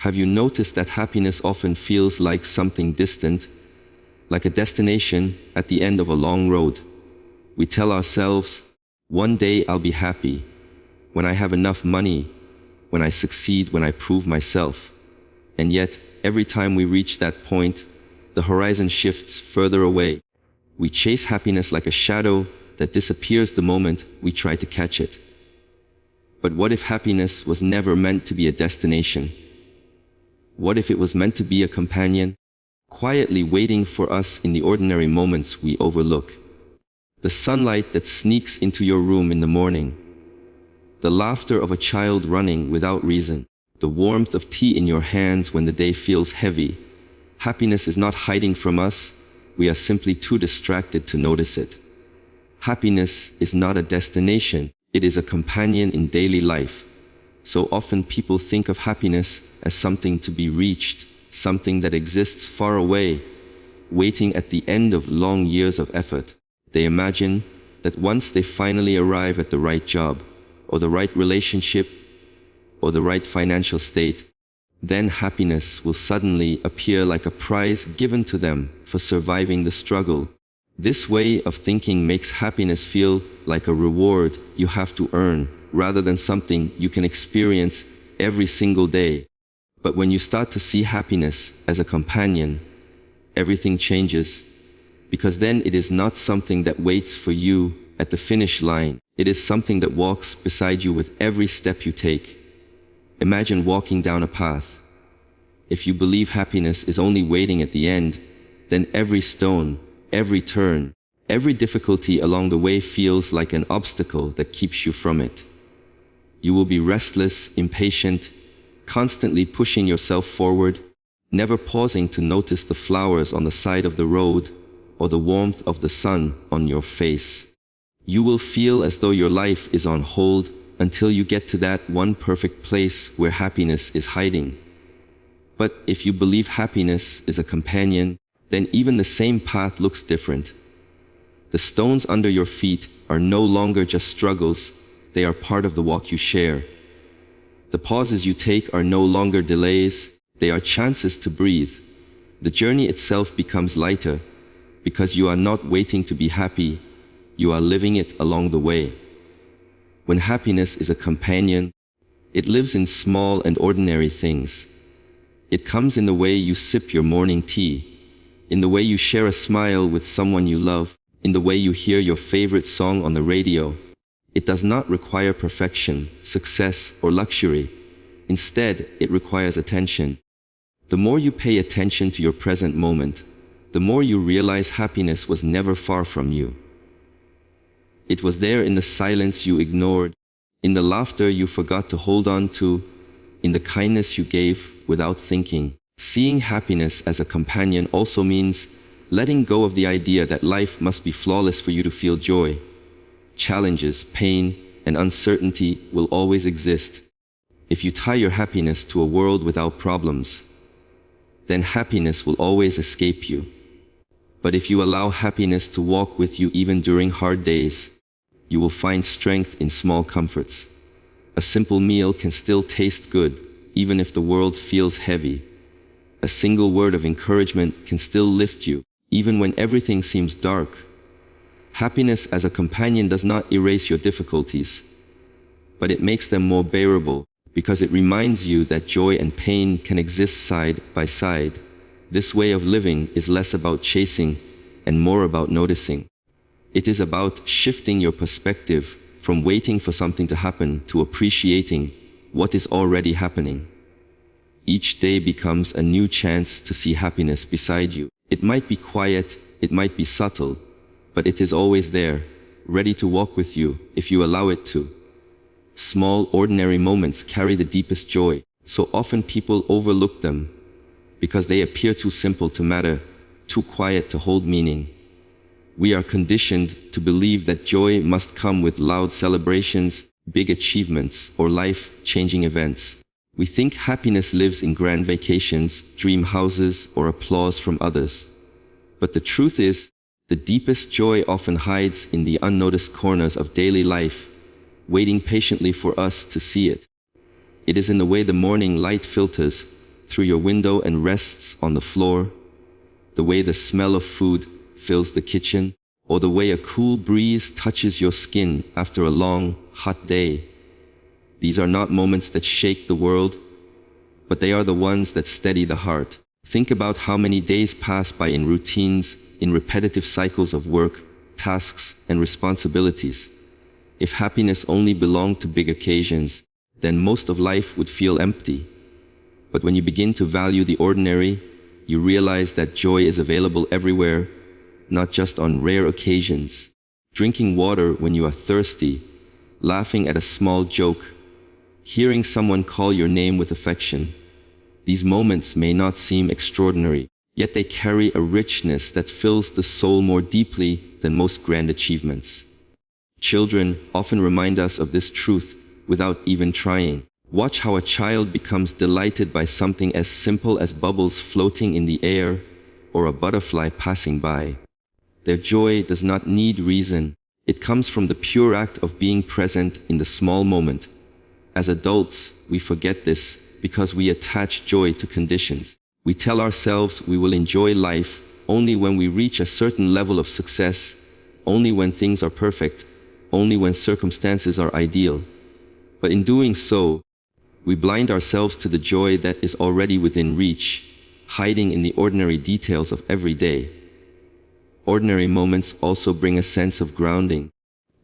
Have you noticed that happiness often feels like something distant, like a destination at the end of a long road? We tell ourselves, one day I'll be happy, when I have enough money, when I succeed, when I prove myself. And yet, every time we reach that point, the horizon shifts further away. We chase happiness like a shadow that disappears the moment we try to catch it. But what if happiness was never meant to be a destination? What if it was meant to be a companion, quietly waiting for us in the ordinary moments we overlook? The sunlight that sneaks into your room in the morning, the laughter of a child running without reason, the warmth of tea in your hands when the day feels heavy. Happiness is not hiding from us, we are simply too distracted to notice it. Happiness is not a destination, it is a companion in daily life. So often people think of happiness as something to be reached, something that exists far away, waiting at the end of long years of effort. They imagine that once they finally arrive at the right job, or the right relationship, or the right financial state, then happiness will suddenly appear like a prize given to them for surviving the struggle. This way of thinking makes happiness feel like a reward you have to earn, rather than something you can experience every single day. But when you start to see happiness as a companion, everything changes, because then it is not something that waits for you at the finish line. It is something that walks beside you with every step you take. Imagine walking down a path. If you believe happiness is only waiting at the end, then every stone, every turn, every difficulty along the way feels like an obstacle that keeps you from it. You will be restless, impatient, constantly pushing yourself forward, never pausing to notice the flowers on the side of the road or the warmth of the sun on your face. You will feel as though your life is on hold until you get to that one perfect place where happiness is hiding. But if you believe happiness is a companion, then even the same path looks different. The stones under your feet are no longer just struggles, they are part of the walk you share. The pauses you take are no longer delays, they are chances to breathe. The journey itself becomes lighter, because you are not waiting to be happy, you are living it along the way. When happiness is a companion, it lives in small and ordinary things. It comes in the way you sip your morning tea, in the way you share a smile with someone you love, in the way you hear your favorite song on the radio. It does not require perfection, success, or luxury. Instead, it requires attention. The more you pay attention to your present moment, the more you realize happiness was never far from you. It was there in the silence you ignored, in the laughter you forgot to hold on to, in the kindness you gave without thinking. Seeing happiness as a companion also means letting go of the idea that life must be flawless for you to feel joy. Challenges, pain, and uncertainty will always exist. If you tie your happiness to a world without problems, then happiness will always escape you. But if you allow happiness to walk with you even during hard days, you will find strength in small comforts. A simple meal can still taste good, even if the world feels heavy. A single word of encouragement can still lift you, even when everything seems dark. Happiness as a companion does not erase your difficulties, but it makes them more bearable, because it reminds you that joy and pain can exist side by side. This way of living is less about chasing and more about noticing. It is about shifting your perspective from waiting for something to happen to appreciating what is already happening. Each day becomes a new chance to see happiness beside you. It might be quiet, it might be subtle, but it is always there, ready to walk with you if you allow it to. Small, ordinary moments carry the deepest joy. So often people overlook them because they appear too simple to matter, too quiet to hold meaning. We are conditioned to believe that joy must come with loud celebrations, big achievements, or life-changing events. We think happiness lives in grand vacations, dream houses, or applause from others. But the truth is, the deepest joy often hides in the unnoticed corners of daily life, waiting patiently for us to see it. It is in the way the morning light filters through your window and rests on the floor, the way the smell of food fills the kitchen, or the way a cool breeze touches your skin after a long, hot day. These are not moments that shake the world, but they are the ones that steady the heart. Think about how many days pass by in routines, in repetitive cycles of work, tasks, and responsibilities. If happiness only belonged to big occasions, then most of life would feel empty. But when you begin to value the ordinary, you realize that joy is available everywhere, not just on rare occasions. Drinking water when you are thirsty, laughing at a small joke, hearing someone call your name with affection. These moments may not seem extraordinary, yet they carry a richness that fills the soul more deeply than most grand achievements. Children often remind us of this truth without even trying. Watch how a child becomes delighted by something as simple as bubbles floating in the air or a butterfly passing by. Their joy does not need reason. It comes from the pure act of being present in the small moment. As adults, we forget this because we attach joy to conditions. We tell ourselves we will enjoy life only when we reach a certain level of success, only when things are perfect, only when circumstances are ideal. But in doing so, we blind ourselves to the joy that is already within reach, hiding in the ordinary details of every day. Ordinary moments also bring a sense of grounding.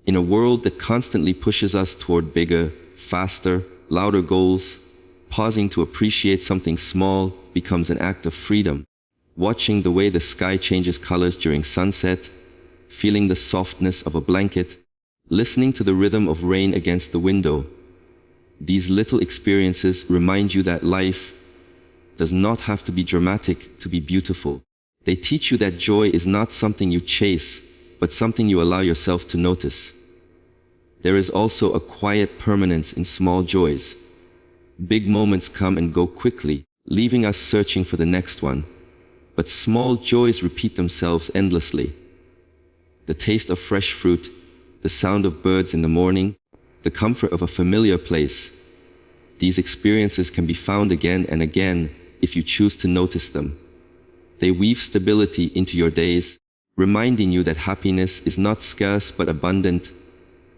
In a world that constantly pushes us toward bigger, faster, louder goals, pausing to appreciate something small becomes an act of freedom. Watching the way the sky changes colors during sunset, feeling the softness of a blanket, listening to the rhythm of rain against the window. These little experiences remind you that life does not have to be dramatic to be beautiful. They teach you that joy is not something you chase, but something you allow yourself to notice. There is also a quiet permanence in small joys. Big moments come and go quickly, leaving us searching for the next one. But small joys repeat themselves endlessly. The taste of fresh fruit, the sound of birds in the morning, the comfort of a familiar place. These experiences can be found again and again if you choose to notice them. They weave stability into your days, reminding you that happiness is not scarce but abundant,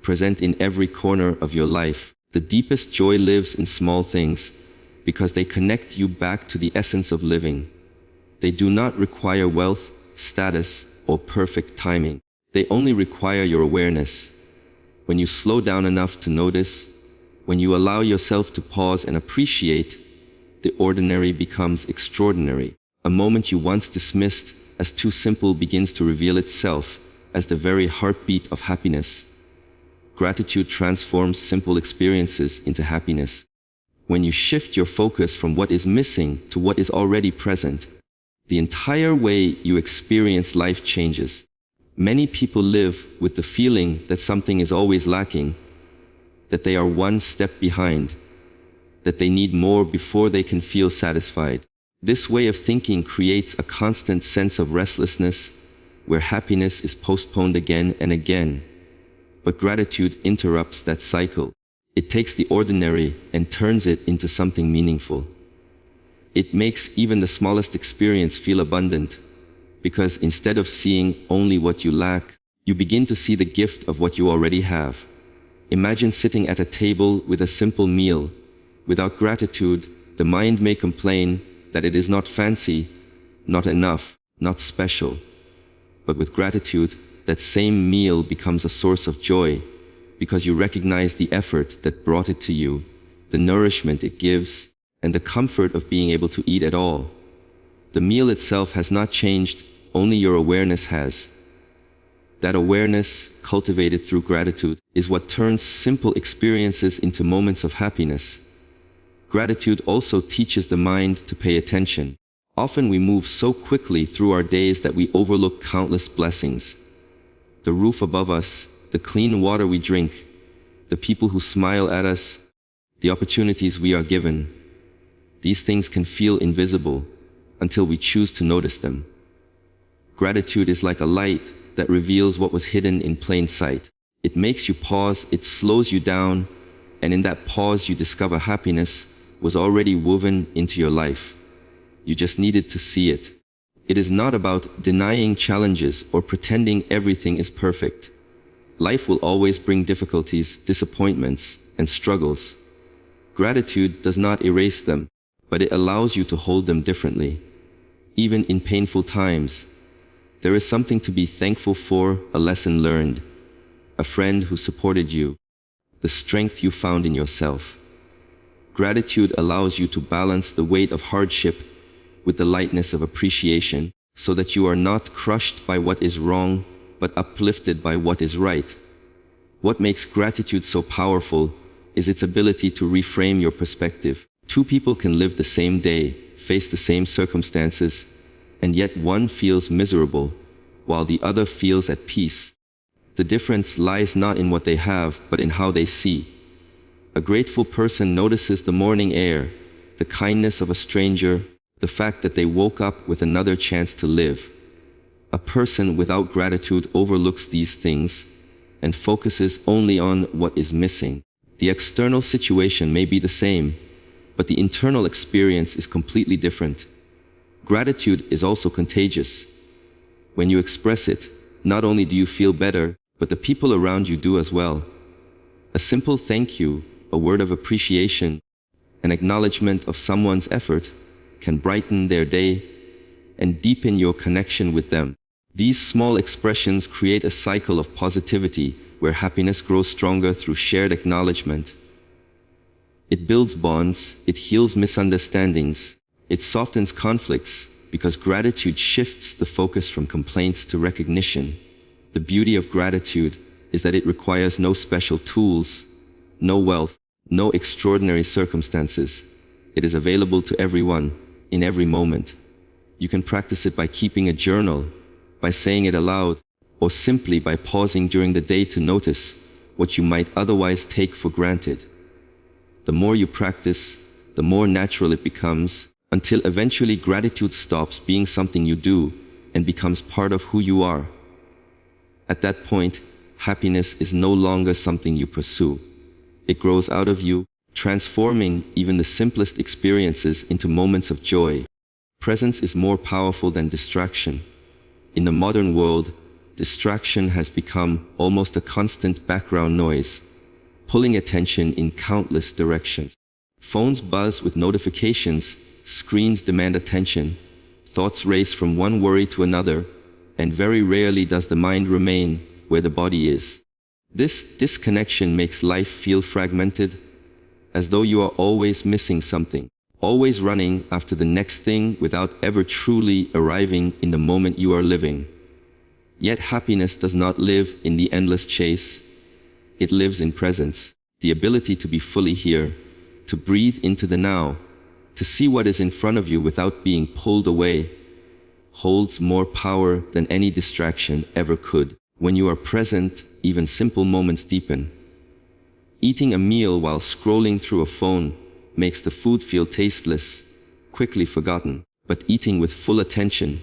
present in every corner of your life. The deepest joy lives in small things, because they connect you back to the essence of living. They do not require wealth, status, or perfect timing. They only require your awareness. When you slow down enough to notice, when you allow yourself to pause and appreciate, the ordinary becomes extraordinary. A moment you once dismissed as too simple begins to reveal itself as the very heartbeat of happiness. Gratitude transforms simple experiences into happiness. When you shift your focus from what is missing to what is already present, the entire way you experience life changes. Many people live with the feeling that something is always lacking, that they are one step behind, that they need more before they can feel satisfied. This way of thinking creates a constant sense of restlessness, where happiness is postponed again and again. But gratitude interrupts that cycle. It takes the ordinary and turns it into something meaningful. It makes even the smallest experience feel abundant, because instead of seeing only what you lack, you begin to see the gift of what you already have. Imagine sitting at a table with a simple meal. Without gratitude, the mind may complain that it is not fancy, not enough, not special. But with gratitude, that same meal becomes a source of joy, because you recognize the effort that brought it to you, the nourishment it gives, and the comfort of being able to eat at all. The meal itself has not changed, only your awareness has. That awareness, cultivated through gratitude, is what turns simple experiences into moments of happiness. Gratitude also teaches the mind to pay attention. Often we move so quickly through our days that we overlook countless blessings. The roof above us, the clean water we drink, the people who smile at us, the opportunities we are given. These things can feel invisible until we choose to notice them. Gratitude is like a light that reveals what was hidden in plain sight. It makes you pause, it slows you down, and in that pause you discover happiness was already woven into your life. You just needed to see it. It is not about denying challenges or pretending everything is perfect. Life will always bring difficulties, disappointments, and struggles. Gratitude does not erase them, but it allows you to hold them differently. Even in painful times, there is something to be thankful for, a lesson learned, a friend who supported you, the strength you found in yourself. Gratitude allows you to balance the weight of hardship with the lightness of appreciation, so that you are not crushed by what is wrong, but uplifted by what is right. What makes gratitude so powerful is its ability to reframe your perspective. Two people can live the same day, face the same circumstances, and yet one feels miserable, while the other feels at peace. The difference lies not in what they have, but in how they see. A grateful person notices the morning air, the kindness of a stranger, the fact that they woke up with another chance to live. A person without gratitude overlooks these things and focuses only on what is missing. The external situation may be the same, but the internal experience is completely different. Gratitude is also contagious. When you express it, not only do you feel better, but the people around you do as well. A simple thank you, a word of appreciation, an acknowledgement of someone's effort can brighten their day and deepen your connection with them. These small expressions create a cycle of positivity where happiness grows stronger through shared acknowledgement. It builds bonds, it heals misunderstandings, it softens conflicts, because gratitude shifts the focus from complaints to recognition. The beauty of gratitude is that it requires no special tools, no wealth, no extraordinary circumstances. It is available to everyone, in every moment. You can practice it by keeping a journal, by saying it aloud, or simply by pausing during the day to notice what you might otherwise take for granted. The more you practice, the more natural it becomes, until eventually gratitude stops being something you do and becomes part of who you are. At that point, happiness is no longer something you pursue. It grows out of you, transforming even the simplest experiences into moments of joy. Presence is more powerful than distraction. In the modern world, distraction has become almost a constant background noise, pulling attention in countless directions. Phones buzz with notifications, screens demand attention, thoughts race from one worry to another, and very rarely does the mind remain where the body is. This disconnection makes life feel fragmented, as though you are always missing something, always running after the next thing without ever truly arriving in the moment you are living. Yet happiness does not live in the endless chase. It lives in presence, the ability to be fully here, to breathe into the now, to see what is in front of you without being pulled away, holds more power than any distraction ever could. When you are present, even simple moments deepen. Eating a meal while scrolling through a phone makes the food feel tasteless, quickly forgotten. But eating with full attention,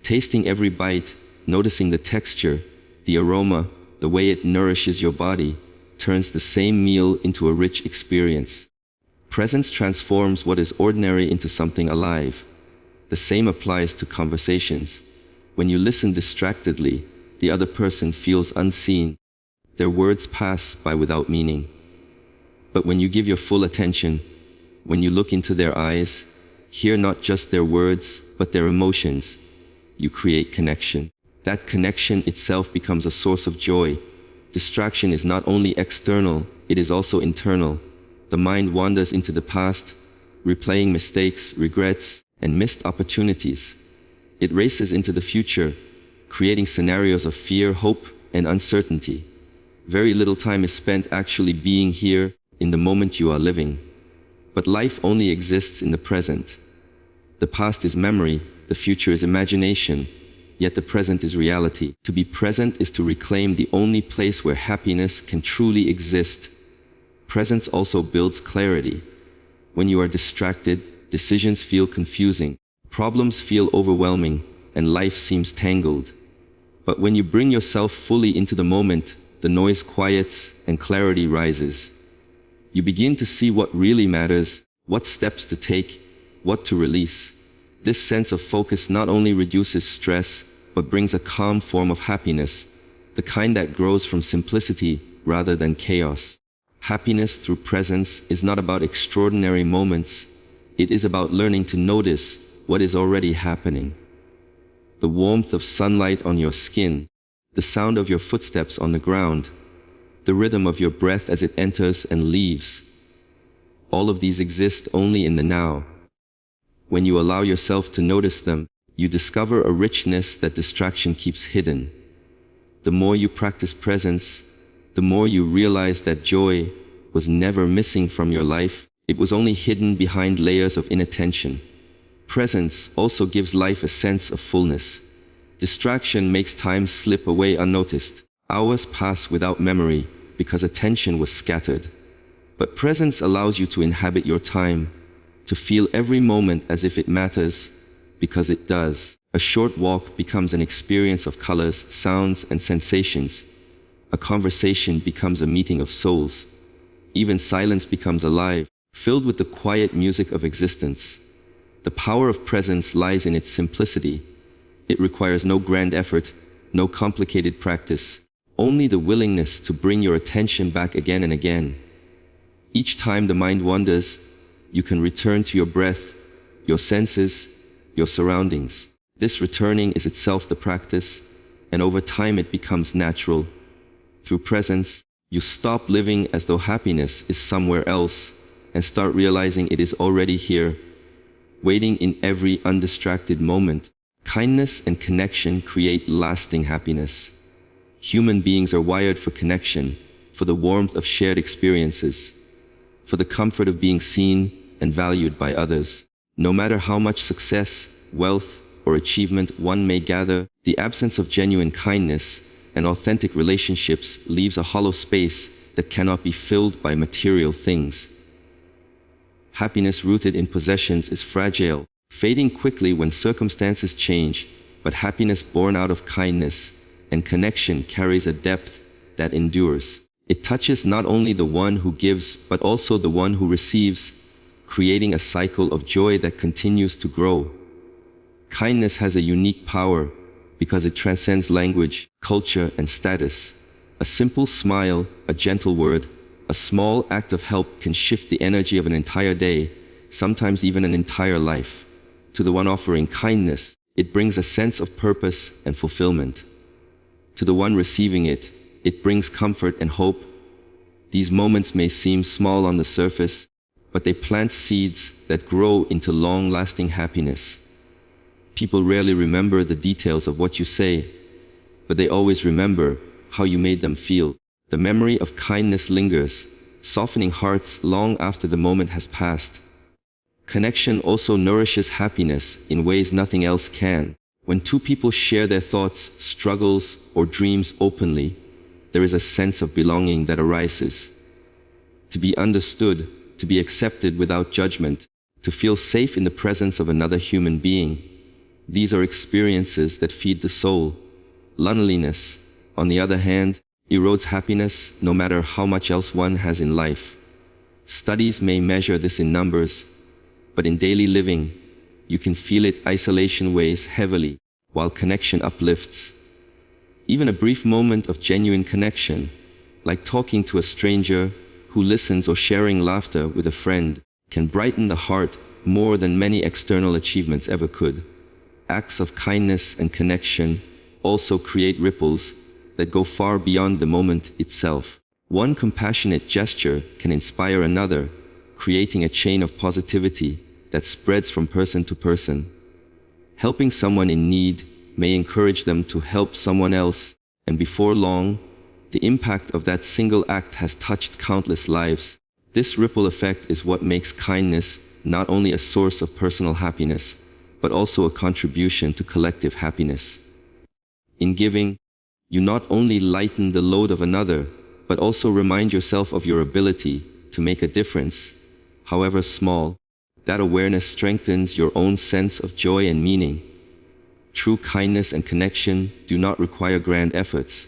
tasting every bite, noticing the texture, the aroma, the way it nourishes your body, turns the same meal into a rich experience. Presence transforms what is ordinary into something alive. The same applies to conversations. When you listen distractedly, the other person feels unseen. Their words pass by without meaning. But when you give your full attention, when you look into their eyes, hear not just their words, but their emotions, you create connection. That connection itself becomes a source of joy. Distraction is not only external, it is also internal. The mind wanders into the past, replaying mistakes, regrets, and missed opportunities. It races into the future, creating scenarios of fear, hope, and uncertainty. Very little time is spent actually being here in the moment you are living. But life only exists in the present. The past is memory, the future is imagination, yet the present is reality. To be present is to reclaim the only place where happiness can truly exist. Presence also builds clarity. When you are distracted, decisions feel confusing, problems feel overwhelming, and life seems tangled. But when you bring yourself fully into the moment, the noise quiets and clarity rises. You begin to see what really matters, what steps to take, what to release. This sense of focus not only reduces stress, but brings a calm form of happiness, the kind that grows from simplicity rather than chaos. Happiness through presence is not about extraordinary moments. It is about learning to notice what is already happening. The warmth of sunlight on your skin, the sound of your footsteps on the ground, the rhythm of your breath as it enters and leaves. All of these exist only in the now. When you allow yourself to notice them, you discover a richness that distraction keeps hidden. The more you practice presence, the more you realize that joy was never missing from your life. It was only hidden behind layers of inattention. Presence also gives life a sense of fullness. Distraction makes time slip away unnoticed. Hours pass without memory because attention was scattered. But presence allows you to inhabit your time, to feel every moment as if it matters, because it does. A short walk becomes an experience of colors, sounds, and sensations. A conversation becomes a meeting of souls. Even silence becomes alive, filled with the quiet music of existence. The power of presence lies in its simplicity. It requires no grand effort, no complicated practice, only the willingness to bring your attention back again and again. Each time the mind wanders, you can return to your breath, your senses, your surroundings. This returning is itself the practice, and over time it becomes natural. Through presence, you stop living as though happiness is somewhere else and start realizing it is already here, waiting in every undistracted moment. Kindness and connection create lasting happiness. Human beings are wired for connection, for the warmth of shared experiences, for the comfort of being seen and valued by others. No matter how much success, wealth, or achievement one may gather, the absence of genuine kindness and authentic relationships leaves a hollow space that cannot be filled by material things. Happiness rooted in possessions is fragile, fading quickly when circumstances change, but happiness born out of kindness and connection carries a depth that endures. It touches not only the one who gives, but also the one who receives, creating a cycle of joy that continues to grow. Kindness has a unique power because it transcends language, culture, and status. A simple smile, a gentle word, a small act of help can shift the energy of an entire day, sometimes even an entire life. To the one offering kindness, it brings a sense of purpose and fulfillment. To the one receiving it, it brings comfort and hope. These moments may seem small on the surface, but they plant seeds that grow into long-lasting happiness. People rarely remember the details of what you say, but they always remember how you made them feel. The memory of kindness lingers, softening hearts long after the moment has passed. Connection also nourishes happiness in ways nothing else can. When two people share their thoughts, struggles, or dreams openly, there is a sense of belonging that arises. To be understood, to be accepted without judgment, to feel safe in the presence of another human being. These are experiences that feed the soul. Loneliness, on the other hand, erodes happiness no matter how much else one has in life. Studies may measure this in numbers, but in daily living, you can feel it. Isolation weighs heavily, while connection uplifts. Even a brief moment of genuine connection, like talking to a stranger who listens or sharing laughter with a friend, can brighten the heart more than many external achievements ever could. Acts of kindness and connection also create ripples that go far beyond the moment itself. One compassionate gesture can inspire another, creating a chain of positivity that spreads from person to person. Helping someone in need may encourage them to help someone else, and before long, the impact of that single act has touched countless lives. This ripple effect is what makes kindness not only a source of personal happiness, but also a contribution to collective happiness. In giving, you not only lighten the load of another, but also remind yourself of your ability to make a difference, however small. That awareness strengthens your own sense of joy and meaning. True kindness and connection do not require grand efforts.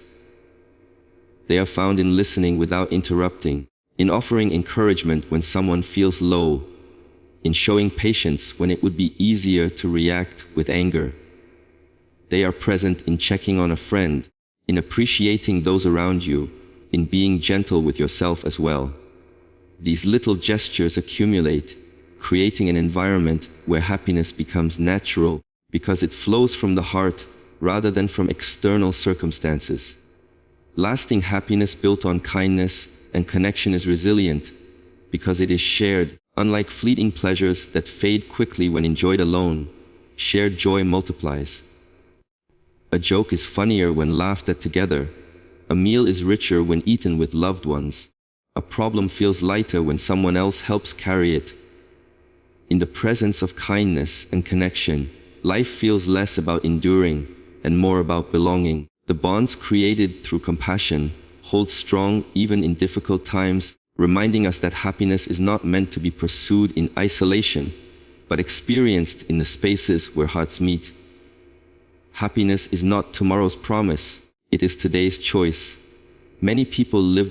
They are found in listening without interrupting, in offering encouragement when someone feels low, in showing patience when it would be easier to react with anger. They are present in checking on a friend, in appreciating those around you, in being gentle with yourself as well. These little gestures accumulate, creating an environment where happiness becomes natural because it flows from the heart rather than from external circumstances. Lasting happiness built on kindness and connection is resilient because it is shared. Unlike fleeting pleasures that fade quickly when enjoyed alone, shared joy multiplies. A joke is funnier when laughed at together. A meal is richer when eaten with loved ones. A problem feels lighter when someone else helps carry it. In the presence of kindness and connection, life feels less about enduring and more about belonging. The bonds created through compassion hold strong even in difficult times, reminding us that happiness is not meant to be pursued in isolation, but experienced in the spaces where hearts meet. Happiness is not tomorrow's promise, it is today's choice. Many people live their